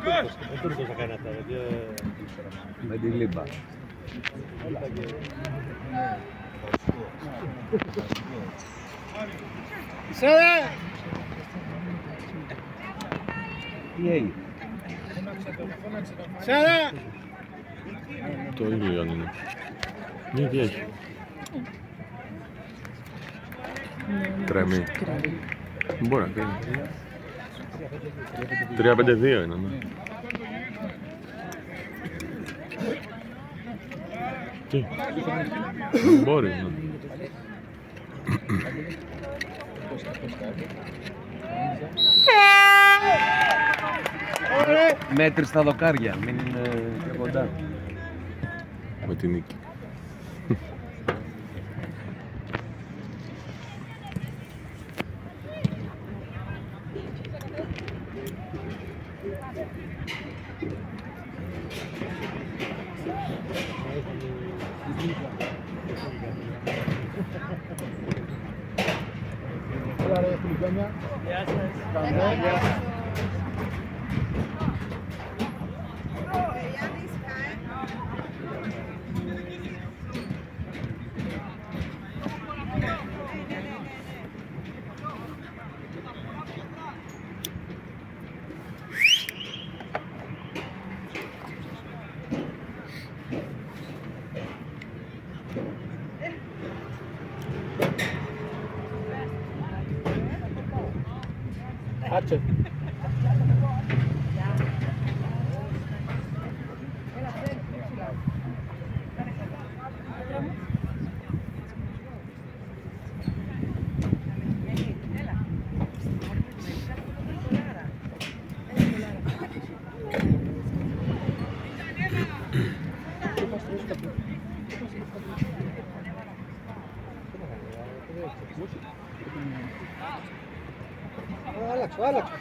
Ο Τούρκος θα κάνει αυτά. Με τη λίμπα. Σέρα! Τι έγινε? Σέρα! Το ίδιο αν είναι. Ναι, τι έχει. Κρέμει. Μπορεί να κρέμει. 3-5-2 είναι, ναι. Τι. Μπορεί, ναι. Μέτρη στα δοκάρια, μην είναι πιο κοντά. Με τη νίκη. Γεια σας. Άτσε. Άλλαξε.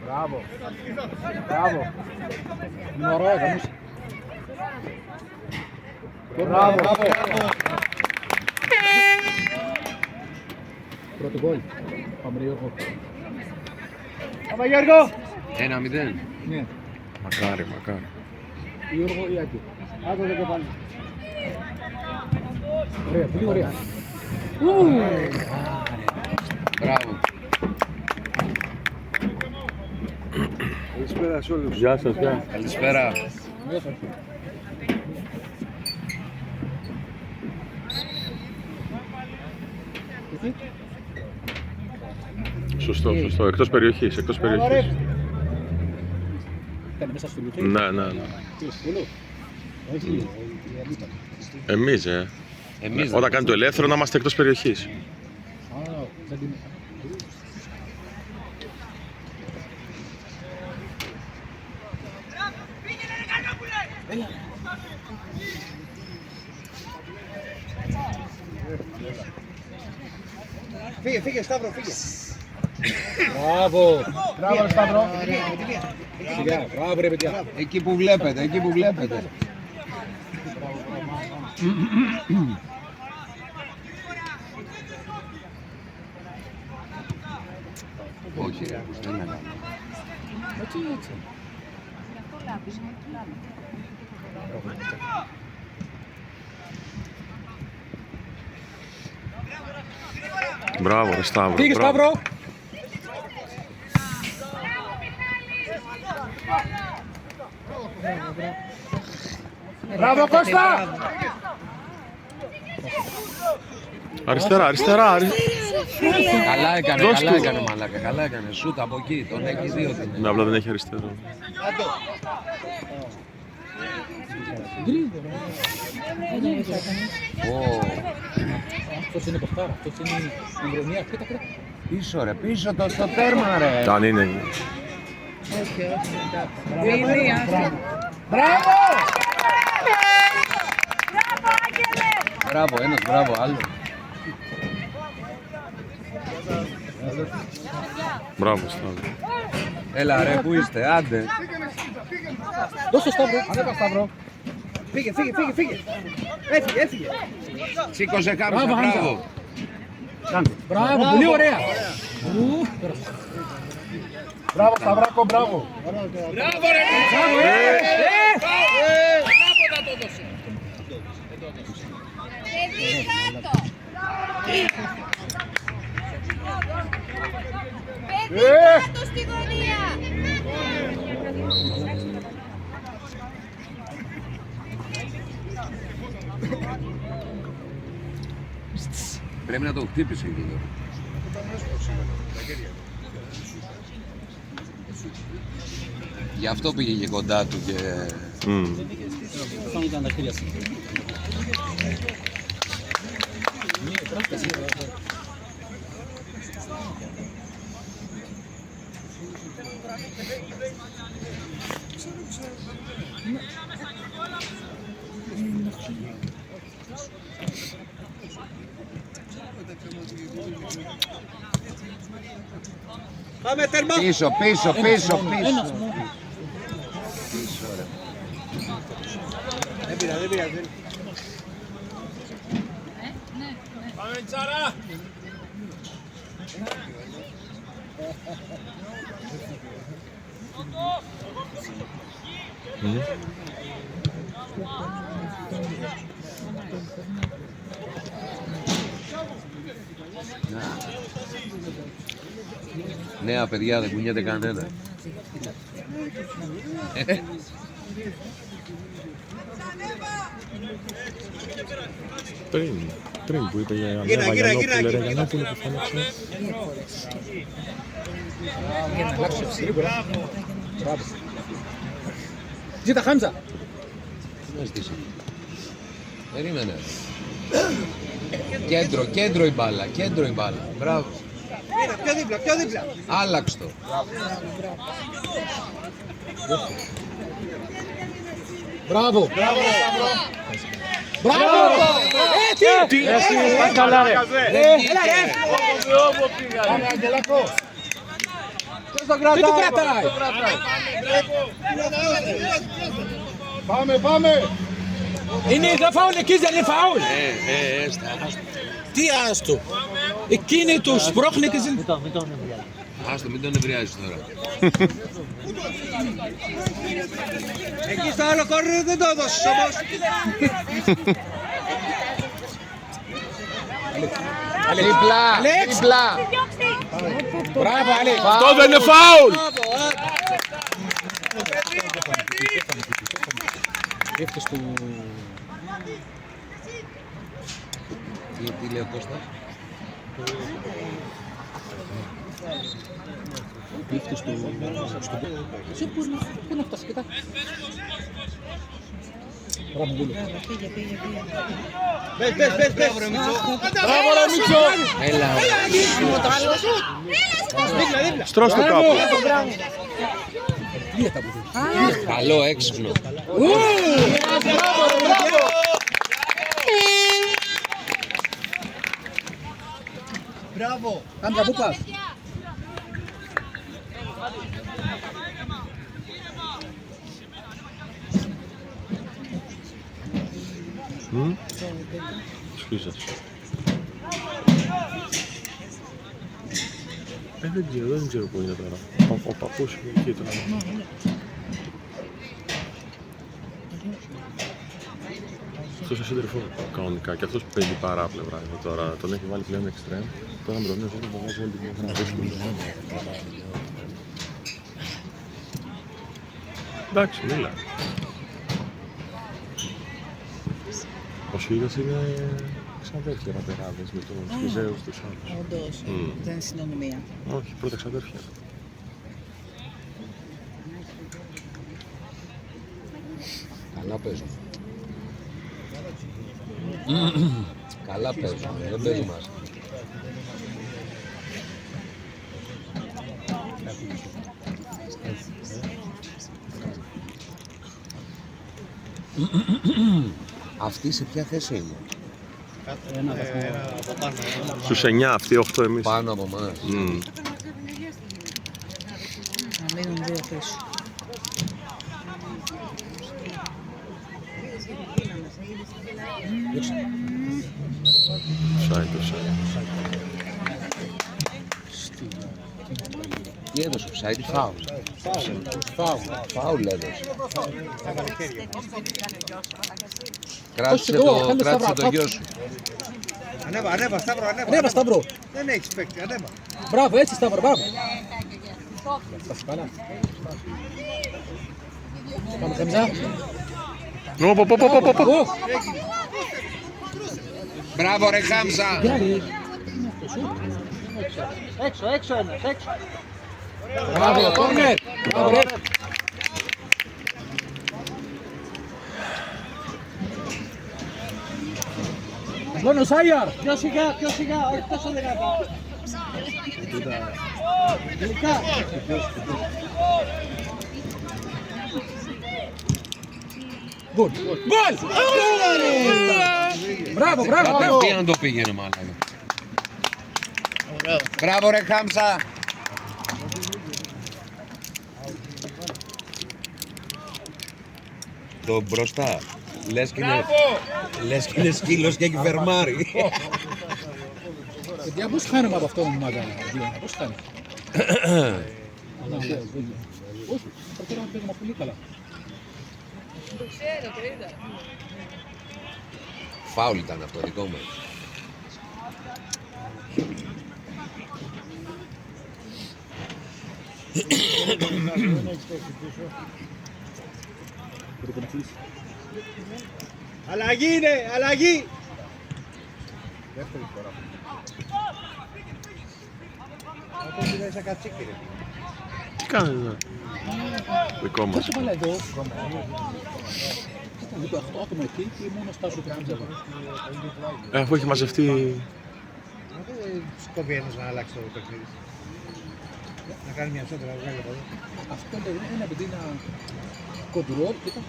Μπράβο. Μπράβο. Είναι ωραίο, γαμούσε. Μπράβο. Πρώτο γκολ. Πάμε Γιώργο. Πάμε Γιώργο. 1-0. Ναι. Μακάρι. Γιώργο ή Άκη. Άκου το κεφάλι. Ωραία, πολύ ωραία. Μπράβο. Καλησπέρα σε όλους. Γεια σας, γεια. Καλησπέρα. Σωστό. Εκτός περιοχής. Ήταν μέσα στο λουτί. Ναι. Όχι, Εμείς, όταν κάνει το ελεύθερο να είμαστε εκτός περιοχής. δεν την... Φύγε, Σταύρο, φύγε. Μπράβο. Μπράβο, Σταύρο. Σιγά, μπράβο ρε παιδιά. Εκεί που βλέπετε. Όχι ρε, δεν είναι. Έτσι. Μπράβο, ρε Σταύρο. Φύγε, Σταύρο. Μπράβο, Κώστα. Αριστερά. Καλά έκανε μαλάκα, καλά έκανε. Σούτ από εκεί, τον έχει δει ότι είναι. Ναι, απλά δεν έχει αριστερό. Αυτός είναι κοφτάρα, αυτός είναι η γκρονιά. Κοίτα. Πίσω ρε, πίσω το στο τέρμα ρε. Αν είναι. Μπράβο! Μπράβο, ένας, μπράβο, άλλο. Μπράβο, Σταύρο. Έλα ρε, πού είστε, άντε. Δώσε Σταύρο, ανέβα Σταύρο. Φύγε. Έφυγε. Σήκωσε κάποιος, Μπράβο, μπράβο. Μπράβο, πολύ ωραία. Μπράβο, Σταυράκο, μπράβο. Μπράβο ρε Μίτσο! Μπράβο να το δώσε! Παιδί κάτω! Παιδί κάτω στη γωνία! Πρέπει να το χτύπησε εκεί τώρα. Γι' αυτό πήγε και κοντά του και... Πάμε τέρμα. Πίσω, πίσω, πίσω, πίσω. Δεν πήρα, δεν πήρα. Πάμε Τσάρα! Νέα παιδιά, δεν κουνιέται κανένα. Πριν που είπε για Γύρα, Ανέβα γύρα, Γιαννόπουλο, γύρα. ρε Γιαννόπουλο που φάνηξε. Ζήτα Χάμζα. Τι να ζητήσει. Περίμενε. Κέντρο, κέντρο η μπάλα, κέντρο η μπάλα. Μπράβο. Πιο δίπλα, πιο δίπλα. Άλλαξ το. Μπράβο. Μπράβο. Μπράβο. Τι. Καλά ρε! Πάμε Αγγελάκο. Τι του κρατάει. Πάμε, πάμε. Είναι δεν φάουλ εκεί, δεν είναι φάουλ. Τι άστο. Εκείνη του σπρώχνει και δεν... Άστο, μην τον νευριάζεις τώρα. Εκεί στο άλλο κόρνο δεν το έδωσες όμως. Δίπλα, δίπλα. Μπράβο, Αλέξ. Αυτό δεν είναι φάουλ! Τι λέει ο Κώστας. Πού να φτάσει, κοιτά. Μπες. Μπράβο, ρε Μίτσο. Έλα. Στρώσ' το κάπου. Καλό, έξυπνο. Μπράβο. Χάμζα, πού πας. Σκίζας. Δεν ξέρω πού είναι τώρα. Ο παππούς είναι εκεί τώρα. Αυτός είναι σύντροφο κανονικά και αυτός παίζει παράπλευρα εδώ τώρα. Τον έχει βάλει πλέον εξτρέμ. Τώρα με τον νέο ζώδιο θα βάζει όλη την γραφή. Εντάξει, μίλα. Ο Σίγας είναι ξαδέρφια ρατεράδες με τους Σκυζαίους τους άλλους. Όντως, δεν είναι συνωνυμία. Όχι, πρώτα ξαδέρφια. Καλά παίζουν. Καλά παίζουν, δεν παίζουν μας. Αυτή σε ποια θέση είναι? Στους 9 αυτοί, 8 εμείς. Πάνω από εμάς. Να μείνουν δύο πίσω. Σάι το σάι. Τι έδωσε, offside, φάουλ. Φάουλ έδωσε. Κράτησε το γιο σου. Ανέβα, Σταύρο, ανέβα. Ανέβα, Σταύρο. Δεν έχεις παίκτη, ανέβα. Μπράβο, έτσι Σταύρο, μπράβο. Στας καλά. Πάμε Χαμζά. Μπράβο ρε Χάμσα. Έξω ένας, έξω. Μπράβο, κόρνερ. Μπράβο, ρε. Μόνο Σάιαρ. Πιο σιγά, όχι τόσο δυνατά. Τελικά. Γκολ. Γκολ. Μπράβο, μπράβο. Κατευθείαν το πήγαινε μάλλον. Μπράβο ρε Χάμσα. Το μπροστά. Λες και είναι σκύλος και έχει φερμάρει. Παιδιά, πώς χάνουμε από αυτό το ομάδα, πώς χάνουμε. Όχι, προτείνω να παίζουμε πολύ καλά. Φάουλ ήταν αυτό, δικό μας. Πρέπει να κλείσει. Αλλαγή είναι, αλλαγή. Αυτό είναι σαν κατσίκι ρε. Τι κάνεις εδώ. Δικό μας. Πώς έβαλα εδώ. Ήταν το 8 άτομα εκεί και μόνο Στάσου Κράμζα. Αφού έχει μαζευτεί. Δεν σκόβει ένας να αλλάξει το παιχνίδι. Να κάνει μια σόντρα, να βγάλει από εδώ. Αυτό είναι επειδή είναι κοντρόλ, κοίτα.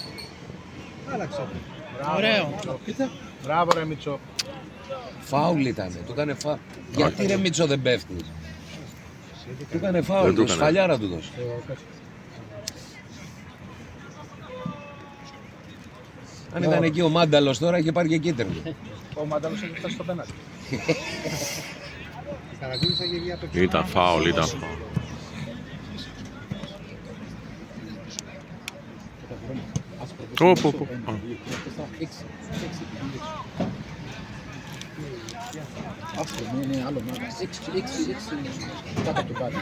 Άλλαξε. Ωραίο. Κοίτα. Μπράβο ρε Μιτσό. Φάουλ ήτανε, του έκανε φάουλ. Γιατί ρε Μίτσο δεν πέφτεις. Του έκανε Δεν φάουλ, του το έκανε. σφαλιάρα του δώσε. Αν ήταν εκεί ο Μάνταλος τώρα είχε πάρει και κίτρινο. Ο Μάνταλος έχει φτάσει στο πέναλτι. Παρατήρησα και βγει από το Ήταν φάουλ, ήταν φάουλ. Πω. Άστρο, είναι άλλο μάνα. 6 κάτω από το κάτω.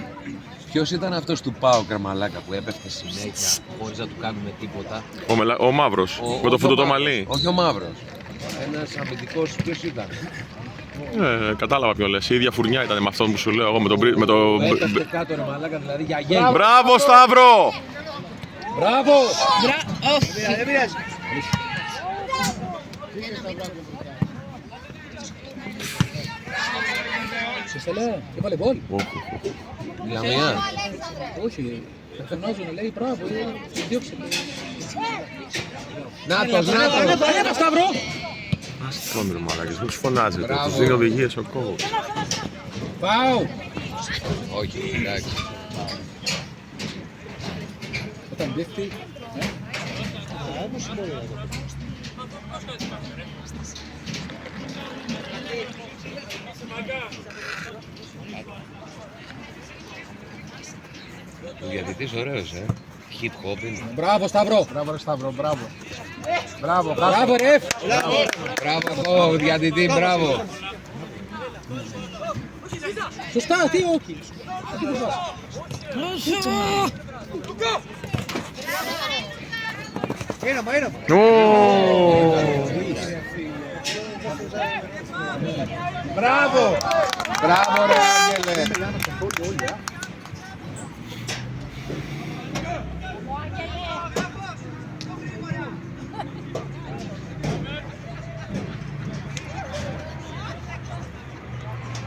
Ποιος ήταν αυτός του Πάο Καρμαλάκα που έπεφτε συνέχεια χωρίς να του κάνουμε τίποτα. Ο μαύρος, με το φούτο το μαλλί. Όχι ο μαύρος. Ένας αμυντικός, ποιος ήταν. Κατάλαβα ποιο λες. Η ίδια φουρνιά ήταν με αυτόν που σου λέω εγώ με το. Έπεφτε κάτω ρε μαλάκα, δηλαδή για γέλιο. Μπράβο Σταύρο! Μπράβο! Δεν πειράζει. Σε στελέ, έβαλε γκολ. Για μία. Όχι, θα φαινόζουν, λέει μπράβο, διώξε. Νάτος. Ανέβα Σταύρο! Κόντρε μαλάκες, μην τους φωνάζετε. Μπράβο. Τους δίνει οδηγίες ο κόβος. Πάω! Όχι, εντάξει. Όταν μπήχτη, Ο διαιτητής ωραίος, hip hop είναι. μπράβο Σταύρο! Μπράβο ρε Σταύρο, μπράβο. Μπράβο, Μπράβο ρε! Μπράβο εγώ, διαιτητή, μπράβο. Σωστά, τι όχι. Έναμα. Μπράβο. Μπράβο ρε Άγγελε.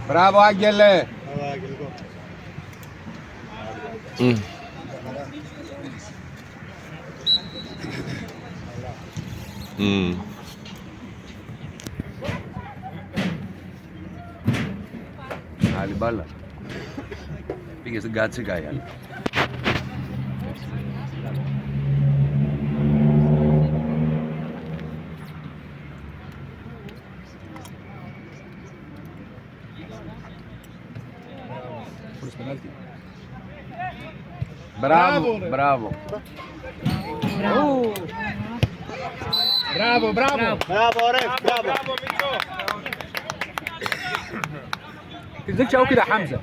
Μπράβο Άγγελε. Άλλη μπάλα. Πήγε στην Κατσίκα η άλλη. Χωρίς πενάλτη. Μπράβο, μπράβο. Μπράβο, μπράβο. Μπράβο, Μίτσο. تنزلش قوي كده يا حمزه.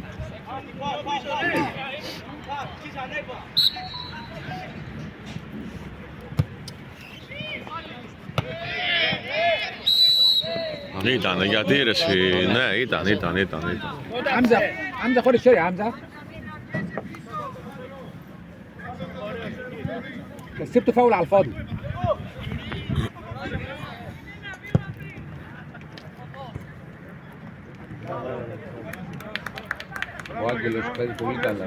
Ήταν, γιατί ρε εσύ, ναι, ήταν. حمزه حمزه خد الشارع يا حمزه. كسبت فاول على الفاضي. Ο Άγγελος παίζει πολύ καλά.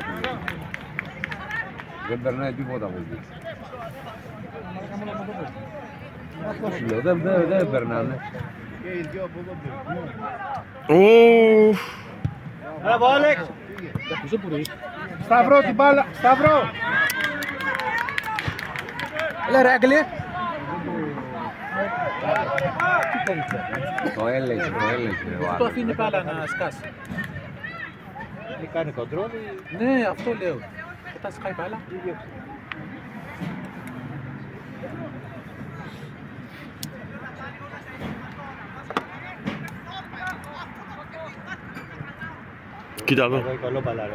Δεν περνάει τίποτα από εκεί. Σου λέω, δεν περνάνε. Ουφ. Μπράβο, Άλεξ. Σταυρό την μπάλα, Σταυρό. لا رجلي. Το έλεγε. Το αφήνει πάλι να σκάσει. Τι κάνει κοντρόλ. Ναι, αυτό λέω. Όταν σκάει μπάλα.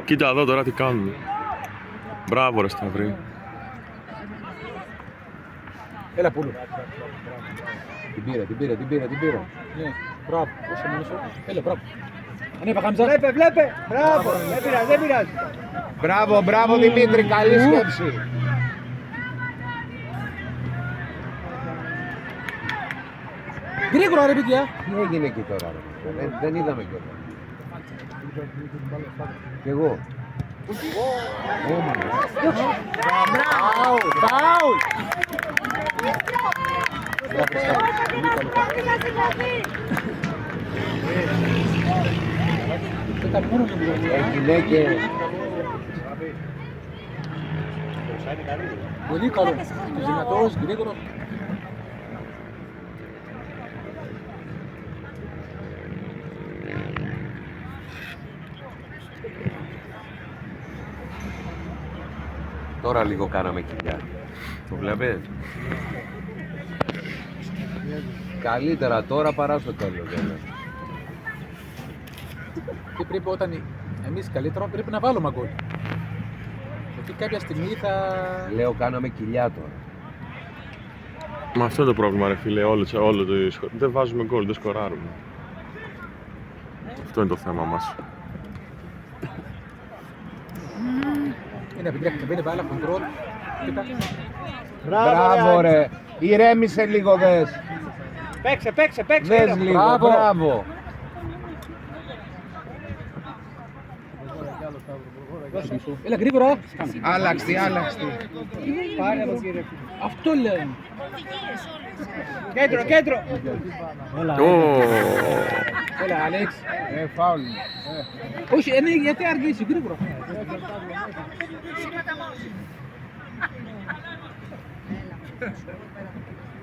Κοίτα εδώ τώρα τι κάνουν. Μπράβο ρε Σταυρή. Έλα πούλου. Την πήρα. Ναι, μπράβο. Όσο μόνος σου. Έλα, μπράβο. Ανέβα Χάμζα. Βλέπε. Μπράβο. Δεν πειράζει. Μπράβο Δημήτρη, καλή σκέψη. Γρήγορα ρε παιδιά. Τι έγινε εκεί τώρα, ρε. Δεν είδαμε κιόλας. Κι εγώ. Φάουλ. Ήταν μόνο με την Έγινε και... πολύ καλό. Δυνατός, γρήγορος. Τώρα λίγο κάναμε κοιλιά. Το βλέπεις. Καλύτερα τώρα παρά στο τέλος. Και πρέπει όταν εμείς καλύτερα πρέπει να βάλουμε γκολ. Γιατί κάποια στιγμή θα... Λέω κάναμε κοιλιά τώρα. Μα αυτό είναι το πρόβλημα ρε φίλε, δεν βάζουμε γκολ, δεν σκοράρουμε. Αυτό είναι το θέμα μας. Είναι επιτρέχει μπαίνει μπάλα, κοντρόλ. Κοίτα. Μπράβο ρε. Ηρέμησε λίγο δες. Παίξε. Δες λίγο, μπράβο. Έλα γρήγορα. Άλλαξτη. Αυτό λέω. Κέντρο. Έλα Αλέξ. Φάουλ. Όχι, γιατί αργήσει, γρήγορα.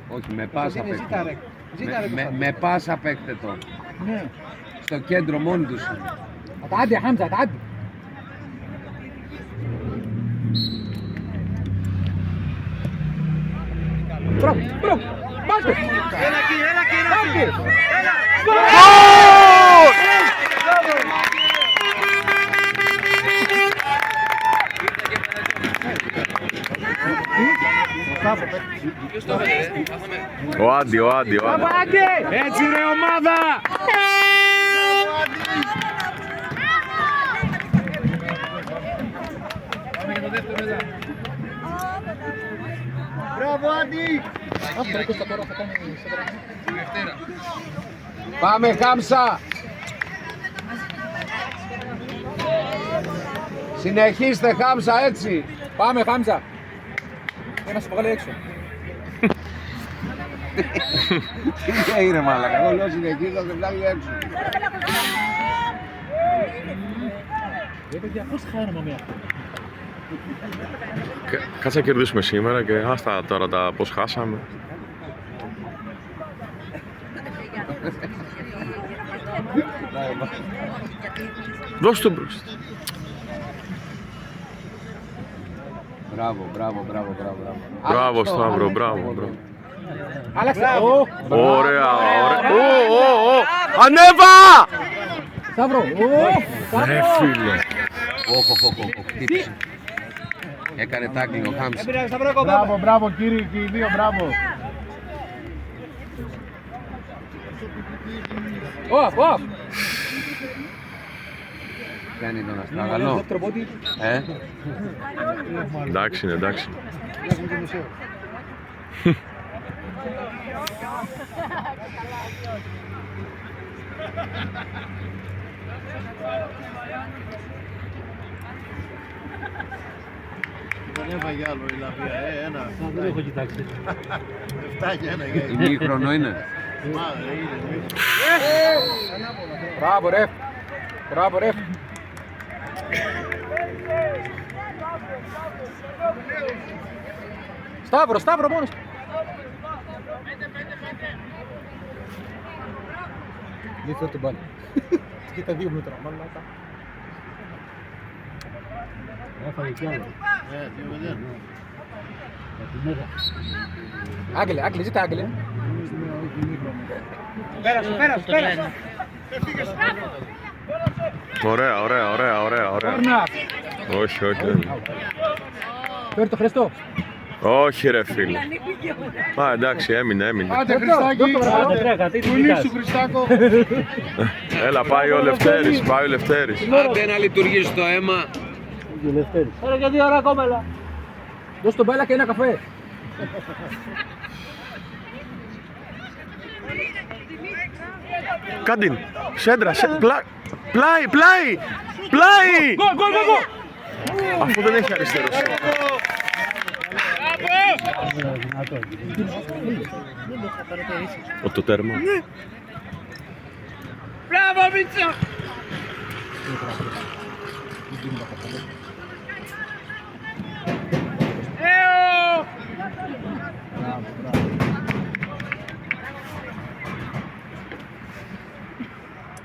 Όχι, με πάσα παίκτε. Με πάσα παίκτε το. Ναι. Στο κέντρο μόνοι τους. هتعدي يا حمزة هتعدي. برافو. ماشي. Έλα εκεί. Ο Άντι. Έτσι ρε ομάδα. Μπράβο Άντι. Πάμε Χάμσα. Συνεχίστε Χάμσα έτσι. Πάμε Χάμζα. Ένα σε βγάλει έξω. Τι λέει ρε μάλακα, εγώ λέω συνεχίζω θα σε βγάλει έξω. Παιδιά, πώς χάνουμε με αυτό. Κάτσε να κερδίσουμε σήμερα και άστα τώρα τα πώς χάσαμε. Δώσ' το μπροστά. Μπράβο. Μπράβο, Σταύρο, μπράβο. Άλλαξε. Ωραία. Ανέβα! Σταύρο. Ρε φίλε. Χτύπησε. Έκανε τάκλινγκ ο Χάμς. Μπράβο κύριε και οι δύο, μπράβο. Off. Κάνει τον αστράγαλο. Εντάξει είναι, εντάξει. Δεν έφαγε άλλο η Λαβία, ένα. Δεν έχω κοιτάξει. 7-1. Ημίχρονο είναι. Μπράβο ρεφ. Σταύρο μόνος. Μην φέρω την μπάλα. Κοίτα 2 μέτρα, μαλάκα. Έφαγε κι άλλο. 2-0. Άγγελε, ζήτα Άγγελε. Πέρασε. Ωραία. Όχι. Φέρει το Χριστό. Όχι ρε φίλε. Α, εντάξει, έμεινε. Άντε Χριστάκη, πουλή σου Χριστάκο. Έλα, πάει ο Λευτέρης. Άντε να λειτουργήσει το αίμα. Τώρα και 2 ώρα ακόμα. Δώσ' τον μπάλα και ένα καφέ. Κάντιν, σέντρα, πλάι! Αφού δεν έχει αριστερός. Το τέρμα. Μπράβο, Μίτσο!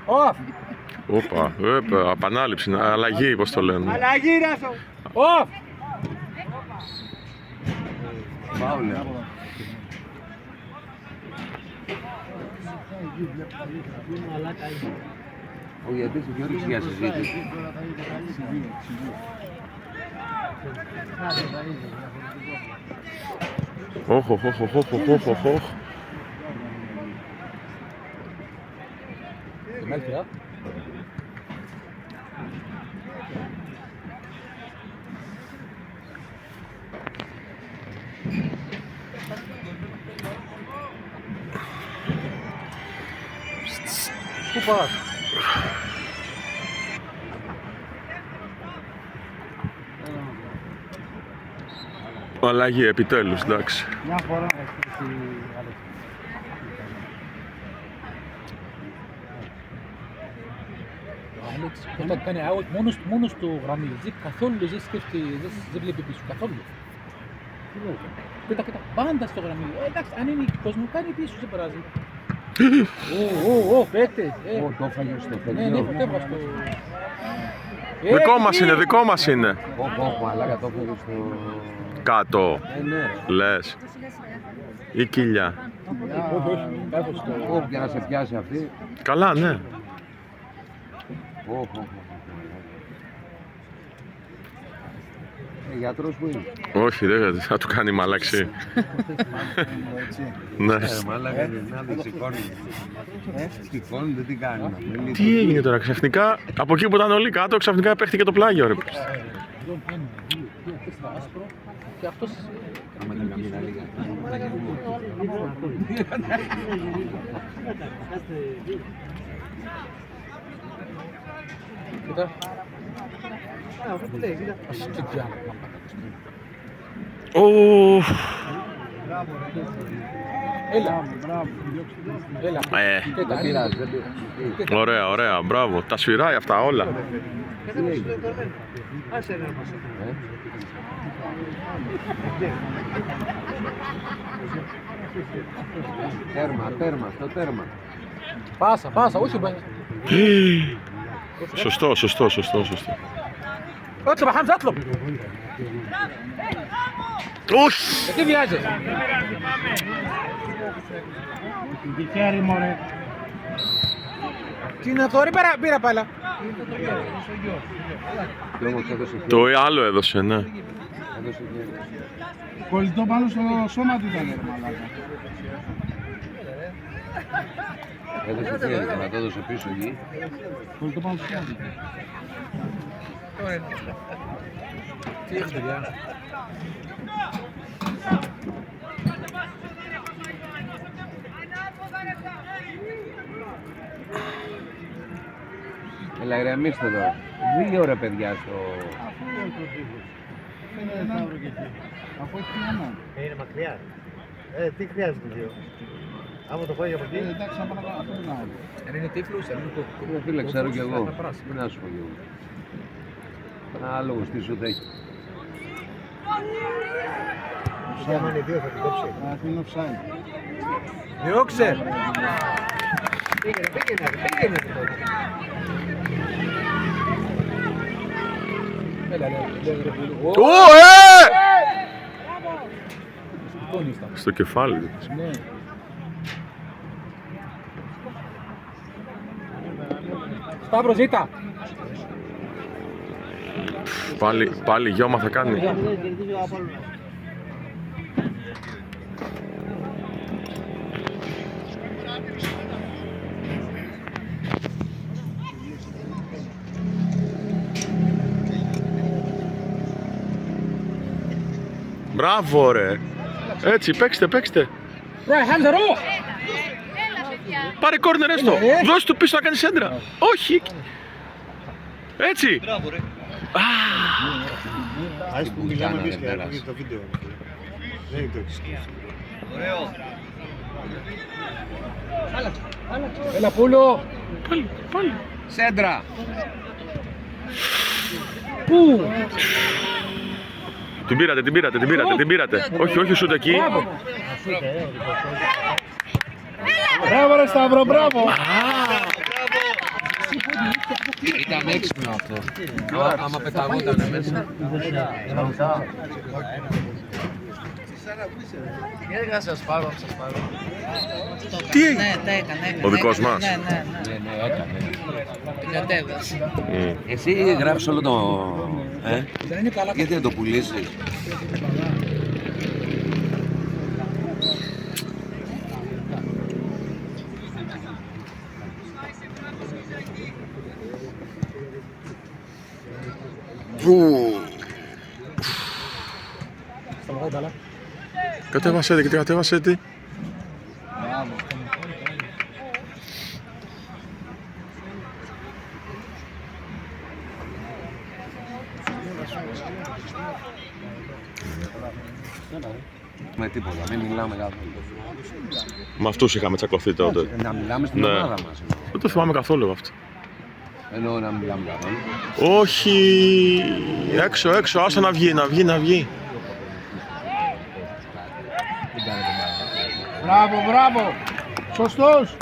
Off. Όπα, επανάληψη, αλλαγή, πώς το λένε. Αλλαγή Ράσο. Off. Φάουλε. Ο Ιατρής έχει όρεξη για συζήτηση. Όχ. Penalti ya. Super. Αλλαγή, επιτέλους, εντάξει. Μια φορά Όταν κάνει out μόνος του γραμμή, καθόλου δεν σκέφτεται, δεν βλέπει πίσω, καθόλου. Κοίτα, πάντα στο γραμμή. Εντάξει, αν είναι κόσμο, κάνει πίσω, δεν περάζει. Παίκτες. Το έφαγε στο Ναι, παιδί. το έφαγε στο... Δικό μας είναι. Όχι, μαλάκα, το έφαγε στο... Κάτω, Ναι. λες. Ή κοιλιά. Όχι, κάτω στο... Όχι, για να σε πιάσει αυτή. Καλά, ναι. Όχι. Γιατρός που είναι. Όχι, δεν θα του κάνει μαλαξή. Ναι. Μαλάκα, να δεν σηκώνει. Σηκώνει, δεν τι κάνει. Τι έγινε τώρα, ξαφνικά, από εκεί που ήταν όλοι κάτω, ξαφνικά παίχτηκε το πλάγιο, ρε. Και αυτός... Άμα την καμίνα λίγα. Κοίτα. Ας την πιάνω. Έλα. Δεν πειράζει, δεν πειράζει. Ωραία, μπράβο. Τα σφυράει αυτά όλα. Τέρμα, στο τέρμα. Πάσα, όχι μπαίνει. Σωστό. اطلب يا حمزه اطلب. Όχι! Τι βιάζεσαι. Τι είναι αυτό, ρε πήρα πάλα. Και όμως έδωσε χέρι. Το άλλο έδωσε, ναι. Έδωσε χέρι. Κολλητό πάνω στο σώμα του ήταν, ρε μαλάκα. Έδωσε χέρι, να το έδωσε πίσω εκεί. Κολλητό πάνω στο σώμα του. Τι έχεις παιδιά. Έλα ηρεμήστε τώρα. 2 ρε παιδιά στο... Αφού έχει ένα. Είναι μακριά. Τι χρειάζεται δύο. Άμα το πάει από εκεί. Εντάξει, να πάω αυτό είναι άλλο. Αν είναι τύφλος, αν είναι το... Φίλε, ξέρω κι εγώ. Μην να σου πω κι εγώ. Ένα λόγος, τι σου έχει. Άμα είναι δύο θα την κόψει. Αυτό είναι offside. Διώξε. Πήγαινε. Έλα, ρε πουλί. Στο κεφάλι του. Ναι. Σταύρο, ζήτα. Πάλι γιώμα θα κάνει. Μπράβο ρε. Έτσι, παίξτε. Ρε, Χάμζα, ρούχ. Έλα, παιδιά. Πάρε κόρνερ έστω. Δώσε του πίσω να κάνει σέντρα. Όχι. Έτσι. Ας που μιλάμε Κάνανε, εμείς και πέρασε. ακούγεται το βίντεο. Δεν είναι το εξής. Έλα, πούλο. Πάλι. Σέντρα! Πού. Την πήρατε. Όχι, σούτ εκεί. Μπράβο ρε Σταύρο, μπράβο. Ήταν έξυπνο αυτό. Άμα πεταγότανε μέσα. Να σας πάρω. Τι έγινε? Ναι, τα έκανε. Ο δικός μας. Ναι. Ναι, έκανε. Την κατέβασε. Εσύ γράφεις όλο το... Δεν είναι καλά. Γιατί δεν το πουλήσεις? Σταματάει μπάλα. Κατέβασε τι. Με τίποτα, μην μιλάμε καθόλου. Με αυτούς είχαμε τσακωθεί τότε. Να μιλάμε στην Ναι. ομάδα μας. Δεν το θυμάμαι καθόλου αυτό. Εννοώ να μιλάμε καθόλου. Όχι. Έξω, άστα να βγει. Μπράβο. Σωστός.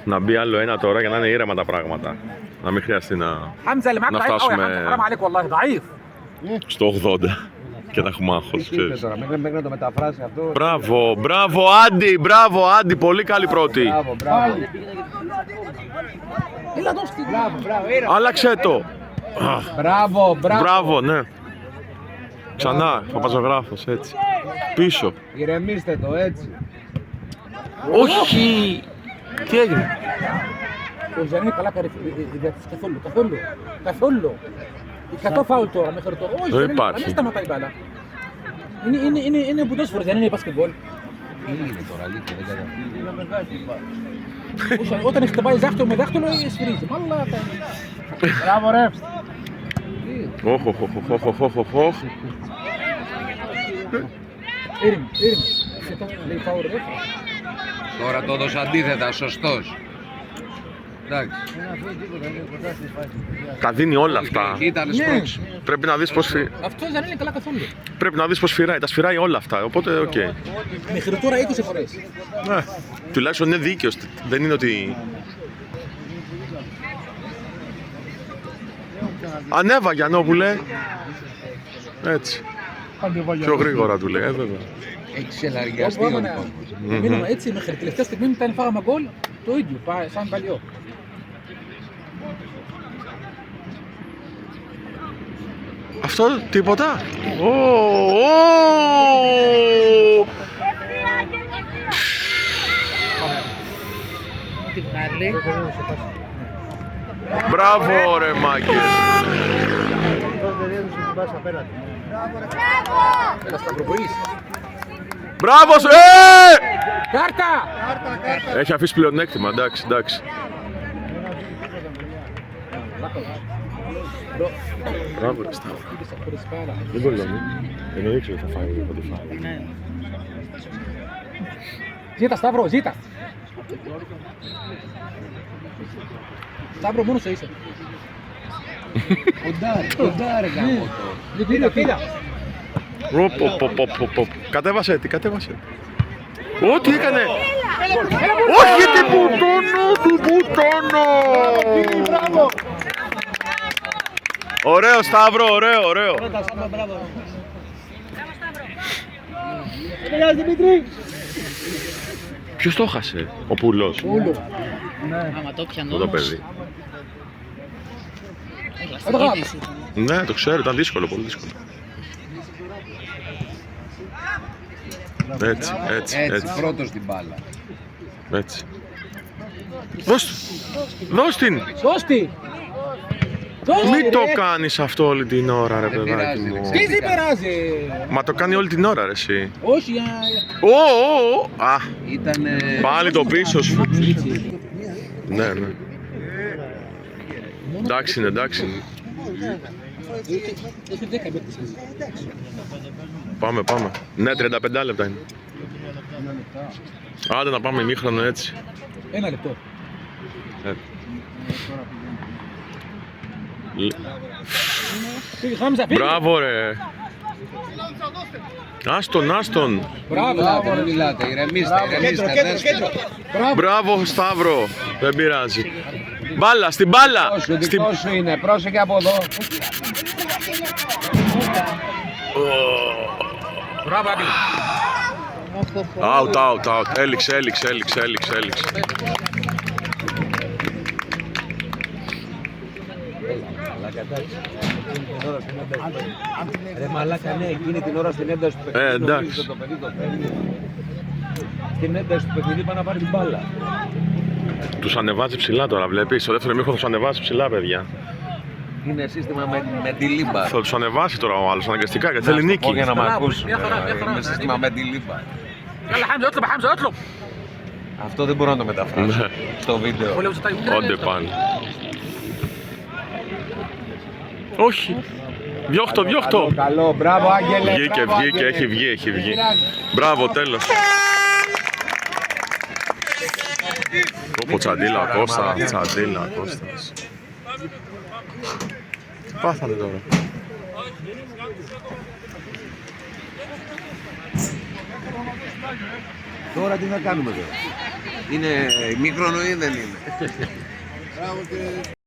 Να μπει άλλο ένα τώρα για να είναι ήρεμα τα πράγματα. Να μην χρειαστεί να حمزه اللي معاك Να ضعيف قوي يا φτάσουμε- حمزه حرام عليك والله ضعيف. στο 80 και να έχουμε άγχος, Τι είπε ξέρεις. τώρα, μέχρι να το μεταφράσει αυτό. Μπράβο, Άντι, πολύ καλή πρώτη. Μπράβο. Έλα δώσ' την. Άλλαξε το. Αχ, Μπράβο. Μπράβο, ναι. Ξανά, Παπαζογράφος, έτσι. Πίσω. Ηρεμήστε το έτσι. Όχι. Τι έγινε? Ο Ζανίνη καλά κάνει. Καθόλου. 100 φάουλ τώρα μέχρι τώρα. Όχι, Δεν δεν υπάρχει. Δεν σταματάει η μπάλα. Είναι ποδόσφαιρο, δεν είναι μπασκετμπολ. Τι είναι τώρα, αλήθεια, δεν καταλαβαίνω. Όταν χτυπάει δάχτυλο με δάχτυλο, σφυρίζει. Μάλλον. Μπράβο ρε. Οχ. Ήρεμη. Λέει φάουλ ρε. Τώρα το έδωσε αντίθετα, σωστός. Εντάξει. Τα δίνει όλα αυτά. Ήταν σπρώξιμο. Πρέπει να δεις πως, Αυτό δεν είναι καλά καθόλου. πρέπει να δεις πως σφυράει. Τα σφυράει όλα αυτά. Οπότε, οκ. Μέχρι τώρα 20 φορές. Ναι. Τουλάχιστον είναι δίκαιος. Δεν είναι ότι. Ανέβα Γιαννόπουλε. Έτσι. Πιο γρήγορα του λέει. Βέβαια. Έχει ξελαργιαστεί ο κόσμος. Μείνουμε έτσι μέχρι τελευταία στιγμή μετά αν φάγαμε γκολ το ίδιο, σαν παλιό. Αυτό τίποτα. Τι βγάλει. Μπράβο ρε μάγκες. Έλα σταυροποιείς. Μπράβο σου. Κάρτα! Έχει αφήσει πλεονέκτημα. Εντάξει, εντάξει. Μπράβο ρε Σταύρο. Δεν κολλώνει. Ενώ ήξερε ότι θα φάει όποτε φάει. Ζήτα Σταύρο, ζήτα! Σταύρο μόνος είσαι. Κοντάρε γάμο το. Πήρα. Κατέβασε τι, κατέβασε. Ό,τι έκανε. Όχι τι πουτώνω, του πουτώνω. Ωραίο Σταύρο, ωραίο, ωραίο. Ποιος το χάσε, ο Πουλός. Άμα το πιάνω Το όμως. παιδί. Έλα, στην ήταν. Ναι, το ξέρω, ήταν δύσκολο, πολύ δύσκολο. Έτσι, έτσι, Έτσι, έτσι, πρώτος στην μπάλα. έτσι. Δώσ' την! Σώστη! Μην το κάνεις αυτό όλη την ώρα ρε Δεν παιδάκι πειράζει, μου. ρε. Τι δεν περάζει! Μα το κάνει όλη την ώρα ρε εσύ. Όχι, Α, Ήτανε... πάλι το πίσω σου. Ναι, ναι. Εντάξει είναι, εντάξει είναι. έχει 10 παίκτες. Πάμε, πάμε. Ναι, 35 λεπτά είναι. Άντε να πάμε ημίχρονο έτσι. Ένα λεπτό. Χάμζα, φύγε! Μπράβο ρε. Άστον, άστον. Μπράβο! Δεν μιλάτε, ηρεμήστε, ηρεμήστε. Μπράβο Σταύρο. Δεν πειράζει. Μπάλα, στην μπάλα. Δικό σου είναι, πρόσεχε από εδώ. Μπράβο, Άμπη! Out, out, out. Έληξε, έληξε, έληξε, έληξε, έληξε. Ρε μαλάκα, ναι, εκείνη την ώρα στην ένταση του παιχνίδι. Εντάξει. Το παιδί το παίρνει. Στην ένταση του παιχνίδι πάει να πάρει την μπάλα. Τους ανεβάζει ψηλά τώρα, βλέπεις. Στο δεύτερο μήχρονο θα τους ανεβάσει ψηλά, παιδιά. Είναι σύστημα με τη λίμπα. Θα τους ανεβάσει τώρα ο άλλος αναγκαστικά γιατί θέλει νίκη. Για να με Μπράβο, ακούσουν. μια χαρά, μια χαρά. Είναι σύστημα με τη λίμπα. Έλα, Χάμζα, ότλοπα, Χάμζα, ότλοπα! Αυτό δεν μπορώ να το μεταφράσω στο βίντεο. Όντε πάλι. Όχι. Διώχτω, διώχτω. Καλό, μπράβο Άγγελε. Βγήκε, μπράβο, βγήκε, Άγγελε. έχει βγει, έχει βγει. Μπράβο, τέλος. Πω Τσαντίλα Κώστα, Τσαντίλα Κώστας. Πάθανε τώρα. Τώρα τι θα κάνουμε τώρα. Είναι μήχρονο ή δεν είναι.